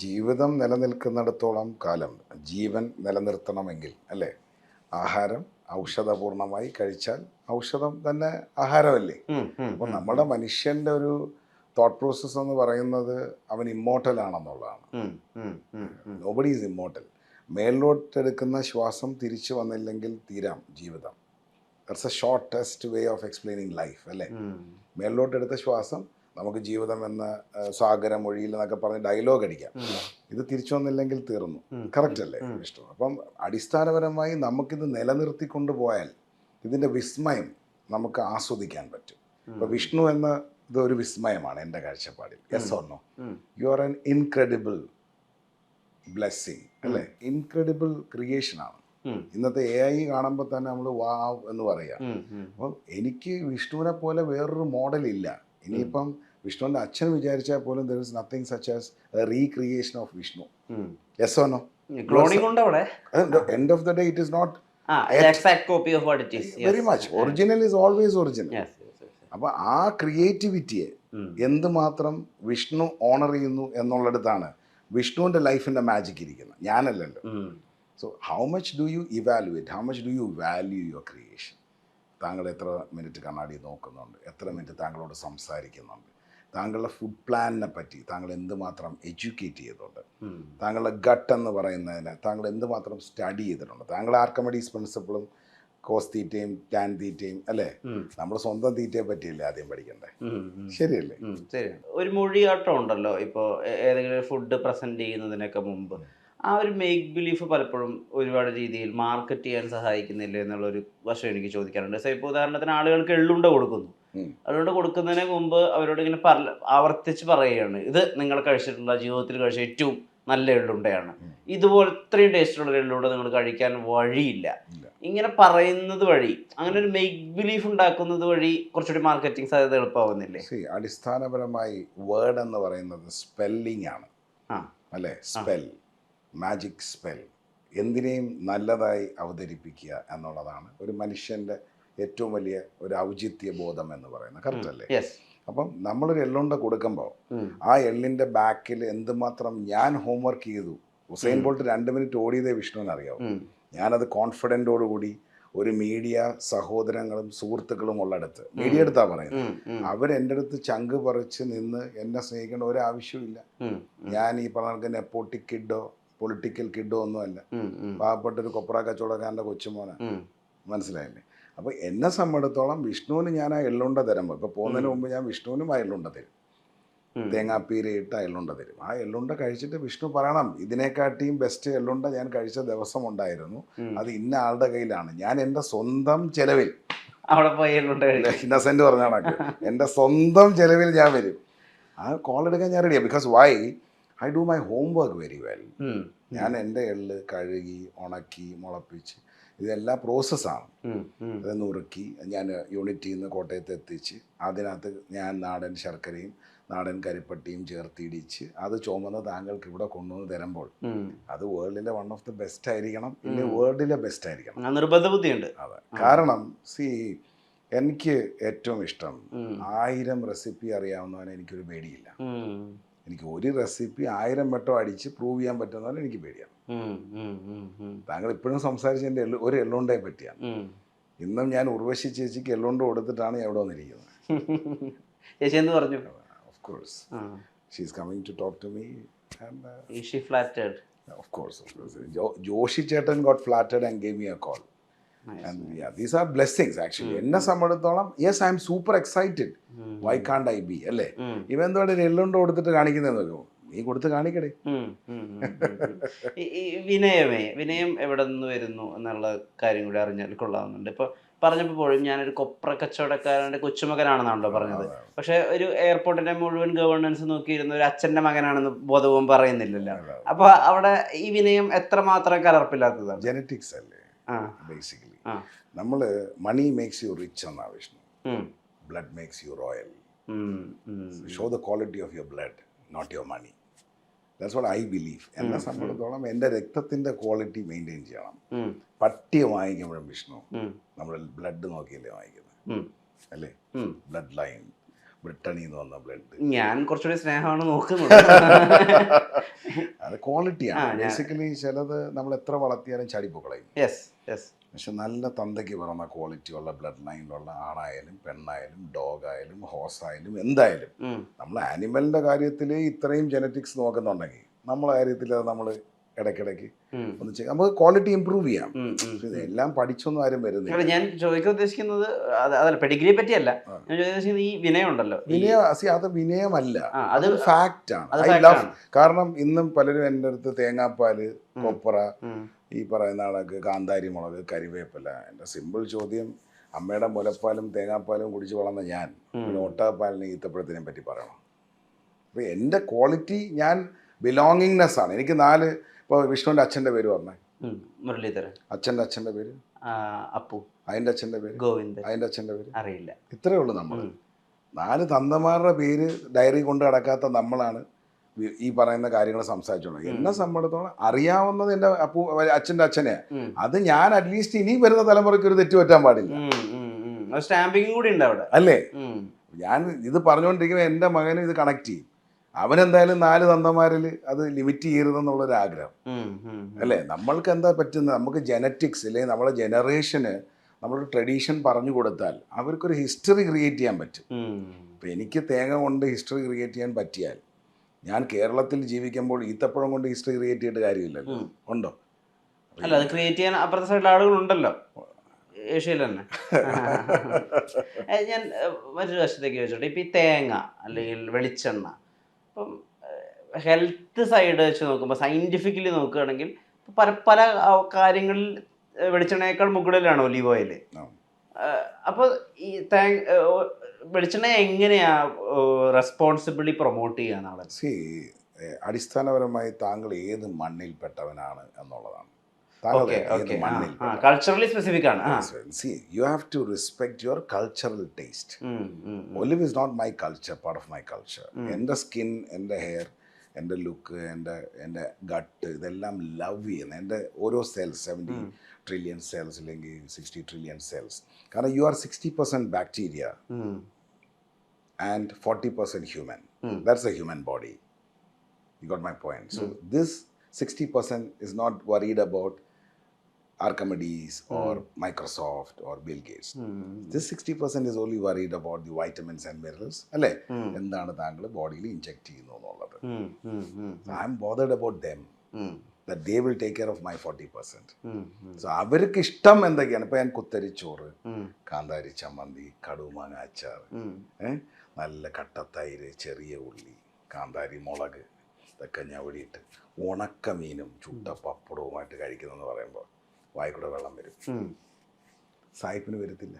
ജീവിതം നിലനിൽക്കുന്നിടത്തോളം കാലം ജീവൻ നിലനിർത്തണമെങ്കിൽ അല്ലേ, ആഹാരം ഔഷധപൂർണമായി കഴിച്ചാൽ ഔഷധം തന്നെ ആഹാരമല്ലേ. അപ്പോൾ നമ്മുടെ മനുഷ്യൻ്റെ ഒരു തോട്ട് പ്രോസസ്സ് എന്ന് പറയുന്നത് അവൻ ഇമ്മോർട്ടൽ ആണെന്നുള്ളതാണ്. Nobody is immortal. മേലോട്ടെടുക്കുന്ന ശ്വാസം തിരിച്ചു വന്നില്ലെങ്കിൽ തീരാം ജീവിതം. That's a shortest way of explaining life അല്ലേ. മേലോട്ടെടുത്ത ശ്വാസം നമുക്ക് ജീവിതം എന്ന സാഗരമൊഴിയിൽ എന്നൊക്കെ പറഞ്ഞ് ഡയലോഗ് അടിക്കാം. ഇത് തിരിച്ചു വന്നില്ലെങ്കിൽ തീർന്നു. കറക്റ്റ് അല്ലേ വിഷ്ണു? അപ്പം അടിസ്ഥാനപരമായി നമുക്കിത് നിലനിർത്തിക്കൊണ്ട് പോയാൽ ഇതിൻ്റെ വിസ്മയം നമുക്ക് ആസ്വദിക്കാൻ പറ്റും. ഇപ്പം വിഷ്ണു എന്ന ഇത് ഒരു വിസ്മയമാണ് എൻ്റെ കാഴ്ചപ്പാടിൽ. Yes or no? You are an incredible blessing അല്ലേ, ഇൻക്രെഡിബിൾ ക്രിയേഷനാണ്. ഇന്നത്തെ AI കാണുമ്പോൾ തന്നെ നമ്മൾ വാവ് എന്ന് പറയാം. അപ്പം എനിക്ക് വിഷ്ണുവിനെ പോലെ വേറൊരു മോഡൽ ഇല്ല. ഇനിയിപ്പം വിഷ്ണുവിൻ്റെ അച്ഛൻ വിചാരിച്ചാൽ പോലും there is nothing such as a recreation of Vishnu. Yes or no? Cloning ഉണ്ട് അവിടെ. At the end of the day it is not exact copy of what it is. very much. Original is always original. Yes. അപ്പോൾ ആ ക്രിയേറ്റിവിറ്റിയെ എന്തുമാത്രം Vishnu owner ചെയ്യുന്നു എന്നുള്ളിടത്താണ് വിഷ്ണുവിൻ്റെ ലൈഫിൻ്റെ magic ഇരിക്കുന്നത്, ഞാനല്ലല്ലോ. So how much do you evaluate, how much do you value your creation? താങ്കൾ എത്ര മിനിറ്റ് കണ്ണാടി നോക്കുന്നുണ്ട്, എത്ര മിനിറ്റ് താങ്കളോട് സംസാരിക്കുന്നുണ്ട്, താങ്കളുടെ ഫുഡ് പ്ലാനിനെ പറ്റി താങ്കൾ എന്തുമാത്രം എഡ്യൂക്കേറ്റ് ചെയ്തിട്ടുണ്ട്, താങ്കളുടെ ഗട്ട് എന്ന് പറയുന്നതിനെ താങ്കൾ എന്തുമാത്രം സ്റ്റഡി ചെയ്തിട്ടുണ്ട്, താങ്കൾ ആർക്കമിഡീസ് പ്രിൻസിപ്പിളും കോസ് തീറ്റയും ടാൻ തീറ്റയും അല്ലേ, നമ്മുടെ സ്വന്തം തീറ്റയെ പറ്റിയല്ലേ ആദ്യം പഠിക്കണ്ടേ? ശരിയല്ലേ? ശരി. ഒരു മൊഴിയാട്ടം ഉണ്ടല്ലോ ഇപ്പോൾ ഏതെങ്കിലും ഫുഡ് പ്രസന്റ് ചെയ്യുന്നതിനൊക്കെ മുമ്പ്. ആ ഒരു മേക്ക് ബിലീഫ് പലപ്പോഴും ഒരുപാട് രീതിയിൽ മാർക്കറ്റ് ചെയ്യാൻ സഹായിക്കുന്നില്ല എന്നുള്ളൊരു വശം എനിക്ക് ചോദിക്കാറുണ്ട്. സോ ഇപ്പോൾ ഉദാഹരണത്തിന് ആളുകൾക്ക് എള്ളുണ്ട കൊടുക്കുന്നു. അതുകൊണ്ട് കൊടുക്കുന്നതിന് മുമ്പ് അവരോട് ഇങ്ങനെ ആവർത്തിച്ച് പറയുകയാണ്, ഇത് നിങ്ങൾ കഴിച്ചിട്ടുള്ള ജീവിതത്തിൽ കഴിച്ച ഏറ്റവും നല്ല എള്ളുണ്ടയാണ്, ഇതുപോലെ ഇത്രയും ടേസ്റ്റുള്ള എള്ളുണ്ട നിങ്ങൾ കഴിക്കാൻ വഴിയില്ല. ഇങ്ങനെ പറയുന്നത് വഴി, അങ്ങനെ ഒരു മേക്ക് ബിലീഫ് ഉണ്ടാക്കുന്നത് വഴി കുറച്ചുകൂടി മാർക്കറ്റിംഗ് സാധ്യത എളുപ്പമാവുന്നില്ലേ? അടിസ്ഥാനപരമായി വേർഡ് എന്ന് പറയുന്നത് സ്പെല്ലിംഗ് ആണ് അല്ലേ. സ്പെൽ, മാജിക് സ്പെൽ, എന്തിനേയും നല്ലതായി അവതരിപ്പിക്കുക എന്നുള്ളതാണ് ഒരു മനുഷ്യൻ്റെ ഏറ്റവും വലിയ ഒരു ഔചിത്യ ബോധം എന്ന് പറയുന്നത്. കറക്റ്റ് അല്ലേ? അപ്പം നമ്മളൊരു എള്ളുണ്ട കൊടുക്കുമ്പോൾ ആ എള്ളിൻ്റെ ബാക്കിൽ എന്തുമാത്രം ഞാൻ ഹോംവർക്ക് ചെയ്തു. ഉസൈൻ ബോൾട്ട് 2 മിനിറ്റ് ഓടിയതേ വിഷ്ണുവിന് അറിയാവും. ഞാനത് കോൺഫിഡൻറ്റോടുകൂടി ഒരു മീഡിയ സഹോദരങ്ങളും സുഹൃത്തുക്കളും ഉള്ളിടത്ത്, മീഡിയ എടുത്താ പറയുന്നത്, അവരെൻ്റെ അടുത്ത് ചങ്ക് പറിച്ച് നിന്ന് എന്നെ സ്നേഹിക്കേണ്ട ഒരാവശ്യമില്ല. ഞാൻ ഈ പറഞ്ഞ നെപ്പോട്ടിക് കിഡോ പൊളിറ്റിക്കൽ കിഡോ ഒന്നുമല്ല, പാവപ്പെട്ടൊരു കൊപ്ര കച്ചവടക്കാരൻ്റെ കൊച്ചുമോനെ. മനസ്സിലായില്ലേ? അപ്പോൾ എന്നെ സംബന്ധിച്ചിടത്തോളം വിഷ്ണുവിന് ഞാൻ ആ എള്ളുണ്ട തരുമ്പോൾ, ഇപ്പോൾ പോകുന്നതിന് മുമ്പ് ഞാൻ വിഷ്ണുവിനും ആ എള്ളുണ്ട തരും, തേങ്ങാപ്പീരയിട്ട് ആ എള്ളുണ്ട തരും. ആ എള്ളുണ്ട കഴിച്ചിട്ട് വിഷ്ണു പറയണം, ഇതിനെക്കാട്ടിയും ബെസ്റ്റ് എള്ളുണ്ട ഞാൻ കഴിച്ച ദിവസം ഉണ്ടായിരുന്നു, അത് ഇന്ന ആളുടെ കയ്യിലാണ്, ഞാൻ എൻ്റെ സ്വന്തം ചെലവിൽ അവിടെ പോയി എള്ളുണ്ട. ഇന്നസെന്റ് പറഞ്ഞാൽ എൻ്റെ സ്വന്തം ചെലവിൽ ഞാൻ വരും. ആ കോൾ എടുക്കാൻ ഞാൻ റെഡിയാണ്. Because Y? I do my homework very well. ഞാൻ എൻ്റെ എള്ള് കഴുകി ഉണക്കി മുളപ്പിച്ച് ഇതെല്ലാം പ്രോസസ്സാണ്. അത് നുറുക്കി ഞാൻ യൂണിറ്റിൽ നിന്ന് കോട്ടയത്ത് എത്തിച്ച് അതിനകത്ത് ഞാൻ നാടൻ ശർക്കരയും നാടൻ കരിപ്പട്ടിയും ചേർത്തിടിച്ച് അത് ചുമന്ന് താങ്കൾക്ക് ഇവിടെ കൊണ്ടുവന്ന് തരുമ്പോൾ അത് വേൾഡിലെ വൺ ഓഫ് ദി ബെസ്റ്റ് ആയിരിക്കണം, ഇല്ല വേൾഡിലെ ബെസ്റ്റ് ആയിരിക്കണം. നിർബന്ധ ബുദ്ധിയുണ്ട്. അതെ. കാരണം എനിക്ക് ഏറ്റവും ഇഷ്ടം 1000 റെസിപ്പി അറിയാവുന്നവനെ എനിക്കൊരു പേടിയില്ല. എനിക്ക് ഒരു റെസിപ്പി 1000 വട്ടം അടിച്ച് പ്രൂവ് ചെയ്യാൻ പറ്റുന്നവരെ എനിക്ക് പേടിയാണ്. താങ്കൾ ഇപ്പോഴും സംസാരിച്ച എൻ്റെ ഒരു എള്ളുണ്ടയെ പറ്റിയാണ്. ഇന്നും ഞാൻ ഉർവശി ചേച്ചിക്ക് എള്ളുണ്ട കൊടുത്തിട്ടാണ് എവിടെ വന്നിരിക്കുന്നത്. ചേച്ചി എന്ത് പറഞ്ഞു? Of course. She is coming to talk to me. And, is she flattered? Of course. Joshi Chetan got flattered and gave me a call. Nice. And yeah, these are blessings actually. എന്നെ സംബന്ധിച്ചിടത്തോളം yes, I am super excited. Why can't I be? അല്ലേ? ഇവൻ തോടെ എള്ളുണ്ട കൊടുത്തിട്ട് കാണിക്കുന്നതെന്ന് നോക്കുമോ? നീ കൊടുത്ത് കാണിക്കടേ. വിനയം എവിടെ നിന്ന് വരുന്നു എന്നുള്ള കാര്യം കൂടി അറിഞ്ഞാൽ കൊള്ളാവുന്നുണ്ട്. ഇപ്പോൾ പറഞ്ഞപ്പോഴും ഞാനൊരു കൊപ്ര കച്ചവടക്കാരൻ്റെ കൊച്ചുമകനാണെന്നാണല്ലോ പറഞ്ഞത്. പക്ഷെ ഒരു എയർപോർട്ടിന്റെ മുഴുവൻ ഗവേണൻസ് നോക്കിയിരുന്ന ഒരു അച്ഛൻ്റെ മകനാണെന്ന് ബോധവും പറയുന്നില്ലല്ലോ. അപ്പൊ അവിടെ ഈ വിനയം എത്രമാത്രം കലർപ്പില്ലാത്തതാണ്? ജെനറ്റിക്സ് അല്ലേ ബേസിക്കലി. നമ്മൾ മണി മേക്സ് യു റിച്ച് എന്നാ Vishnu, blood makes you royal. Show the quality of your blood, not your money. That's what I believe. എന്നെ സംബന്ധിച്ചിടത്തോളം എൻ്റെ രക്തത്തിൻ്റെ ക്വാളിറ്റി മെയിൻറ്റെയിൻ ചെയ്യണം. പട്ടിയെ വാങ്ങിക്കുമ്പോഴും വിഷ്ണു നമ്മൾ ബ്ലഡ് നോക്കിയല്ലേ വാങ്ങിക്കുന്നത് അല്ലേ, ബ്ലഡ് ലൈൻ. ബ്രിട്ടണിൽ നിന്ന് വന്ന ബ്ലഡ്. ഞാൻ കുറച്ചുകൂടി സ്നേഹമാണ് നോക്കുന്നത്. അത് ക്വാളിറ്റിയാണ്. ആ, ബേസിക്കലി ചിലത് നമ്മൾ എത്ര വളർത്തിയാലും ചാടിപ്പോക്കളയും. Yes yes. പക്ഷെ നല്ല തന്തയ്ക്ക് പറഞ്ഞ ക്വാളിറ്റിയുള്ള ബ്ലഡ് ലൈനിലുള്ള ആണായാലും പെണ്ണായാലും ഡോഗായാലും ഹോസായാലും എന്തായാലും നമ്മൾ ആനിമലിൻ്റെ കാര്യത്തിൽ ഇത്രയും ജനറ്റിക്സ് നോക്കുന്നുണ്ടെങ്കിൽ നമ്മളെ കാര്യത്തിൽ അത് നമ്മൾ ഇടയ്ക്കിടയ്ക്ക് ഒന്ന് ചെയ്യാം. നമുക്ക് ക്വാളിറ്റി ഇമ്പ്രൂവ് ചെയ്യാം. ഇതെല്ലാം പഠിച്ചൊന്നും ആരും വരുന്നില്ല. ഞാൻ ചോദിക്കാൻ ഉദ്ദേശിക്കുന്നത് അതല്ല, പെഡിഗ്രിയെ പറ്റിയല്ല ഞാൻ ചോദിക്കുന്നത്. ഈ വിനയം ഉണ്ടല്ലോ, അത് വിനയമല്ല, അത് അത് ഫാക്റ്റാണ്. I love. കാരണം ഇന്നും പലരും എൻ്റെ അടുത്ത് തേങ്ങാപ്പാല്, കൊപ്പറ, ഈ പറയുന്ന ആളൊക്കെ കാന്താരി മുളക്, കരിവേപ്പില. എൻ്റെ സിമ്പിൾ ചോദ്യം, അമ്മയുടെ മുലപ്പാലും തേങ്ങാപ്പാലും കുടിച്ച് വളർന്ന ഞാൻ പിന്നെ ഒട്ടകപ്പാലിനെ ഈത്തപ്പഴത്തിനെ പറ്റി പറയണം. അപ്പോൾ എൻ്റെ ക്വാളിറ്റി, ഞാൻ ബിലോങ്ങിങ്നെസ് ആണ്. എനിക്ക് 4, ഇപ്പോൾ വിഷ്ണുവിൻ്റെ അച്ഛൻ്റെ പേര് പറഞ്ഞേ, മുരളീധരൻ. അച്ഛൻ്റെ പേര് അപ്പു. അതിൻ്റെ അച്ഛൻ്റെ പേര് ഗോവിന്ദൻ. അതിൻ്റെ അച്ഛൻ്റെ പേര് അറിയില്ല. ഇത്രയേ ഉള്ളൂ. നമ്മൾ 4 തന്തമാരുടെ പേര് ഡയറി കൊണ്ട് കിടക്കാത്ത നമ്മളാണ് ഈ പറയുന്ന കാര്യങ്ങൾ സംസാരിച്ചോളൂ. എന്നെ സംബന്ധിച്ചിടത്തോളം അറിയാവുന്നത് എൻ്റെ അച്ഛൻ്റെ അച്ഛനെയാണ്. അത് ഞാൻ അറ്റ്ലീസ്റ്റ് ഇനി വരുന്ന തലമുറയ്ക്ക് ഒരു തെറ്റ് പറ്റാൻ പാടില്ല. സ്റ്റാമ്പിങ് കൂടി ഉണ്ട് അവിടെ, അല്ലേ? ഞാൻ ഇത് പറഞ്ഞുകൊണ്ടിരിക്കുമ്പോൾ എൻ്റെ മകനും ഇത് കണക്ട് ചെയ്യും. അവനെന്തായാലും 4 തന്തമാരിൽ അത് ലിമിറ്റ് ചെയ്യരുതെന്നുള്ളൊരു ആഗ്രഹം, അല്ലേ? നമ്മൾക്ക് എന്താ പറ്റുന്നത്? നമുക്ക് ജനറ്റിക്സ് അല്ലെങ്കിൽ നമ്മളെ ജനറേഷന് നമ്മളൊരു ട്രഡീഷൻ പറഞ്ഞു കൊടുത്താൽ അവർക്കൊരു ഹിസ്റ്ററി ക്രിയേറ്റ് ചെയ്യാൻ പറ്റും. ഇപ്പം എനിക്ക് തേങ്ങ കൊണ്ട് ഹിസ്റ്ററി ക്രിയേറ്റ് ചെയ്യാൻ പറ്റിയാൽ, ഞാൻ കേരളത്തിൽ ജീവിക്കുമ്പോൾ ഈത്തപ്പഴം കൊണ്ട് ഹിസ്റ്ററി ക്രിയേറ്റ് ചെയ്തിട്ട് കാര്യമില്ലല്ലോ. ഉണ്ടോ? അല്ല, അത് ക്രിയേറ്റ് ചെയ്യാൻ അപ്പുറത്തെ സൈഡിൽ ആളുകളുണ്ടല്ലോ, ഏഷ്യയിൽ തന്നെ. ഞാൻ മറ്റൊരു വശത്തേക്ക് ചോദിച്ചോട്ടെ. ഇപ്പം ഈ തേങ്ങ അല്ലെങ്കിൽ വെളിച്ചെണ്ണ, ഇപ്പം ഹെൽത്ത് സൈഡ് വെച്ച് നോക്കുമ്പോൾ, സയൻറ്റിഫിക്കലി നോക്കുകയാണെങ്കിൽ പല കാര്യങ്ങളിൽ വെളിച്ചെണ്ണയേക്കാൾ മുകളിലാണ് ഒലീവ് ഓയിൽ. അപ്പോൾ ഈ വെളിച്ചെണ്ണ എങ്ങനെയാ റെസ്പോൺസിബിളി പ്രൊമോട്ട് ചെയ്യാൻ ആളെ? അടിസ്ഥാനപരമായി താങ്കൾ ഏത് മണ്ണിൽപ്പെട്ടവനാണ് എന്നുള്ളതാണ്. കൾച്ചറലി സ്പെസിഫിക് ആണ്. You have to respect your cultural taste. Olive is not my culture, part of my culture. എൻ്റെ സ്കിൻ, എൻ്റെ ഹെയർ, എൻ്റെ ലുക്ക്, എൻ്റെ ഗട്ട്, ഇതെല്ലാം ലവ് ചെയ്യുന്ന എൻ്റെ ഓരോ സെൽസ്, 70 ട്രില്യൺ സെൽസ് അല്ലെങ്കിൽ 60 ട്രില്യൺ സെൽസ്. കാരണം you are 60% bacteria and 40% human. That's a human body. You got my point. So this 60% is not worried about Archimedes or Microsoft or Bill Gates. This 60% is only worried about the vitamins and minerals. അല്ലേ? എന്താണ് താങ്കൾ ബോഡിയിൽ inject ചെയ്യുന്നു എന്നുള്ളത്. I am bothered about them, that they will take care of my 40%. So അവർക്ക് ഇഷ്ടം എന്തൊക്കെയാണ്? ഇപ്പോൾ ഞാൻ കുത്തരിച്ചോറ്, കാന്താരി ചമ്മന്തി, കടുമാങ്ങ അച്ചാർ, നല്ല കട്ടത്തൈര്, ചെറിയ ഉള്ളി, കാന്താരി മുളക്, ഇതൊക്കെ ഞവടിയിട്ട് ഉണക്കമീനും ചുട്ട പപ്പടവുമായിട്ട് കഴിക്കുന്നതെന്ന് പറയുമ്പോൾ വായിക്കൂടെ വെള്ളം വരും. സായിപ്പിന് വരത്തില്ല.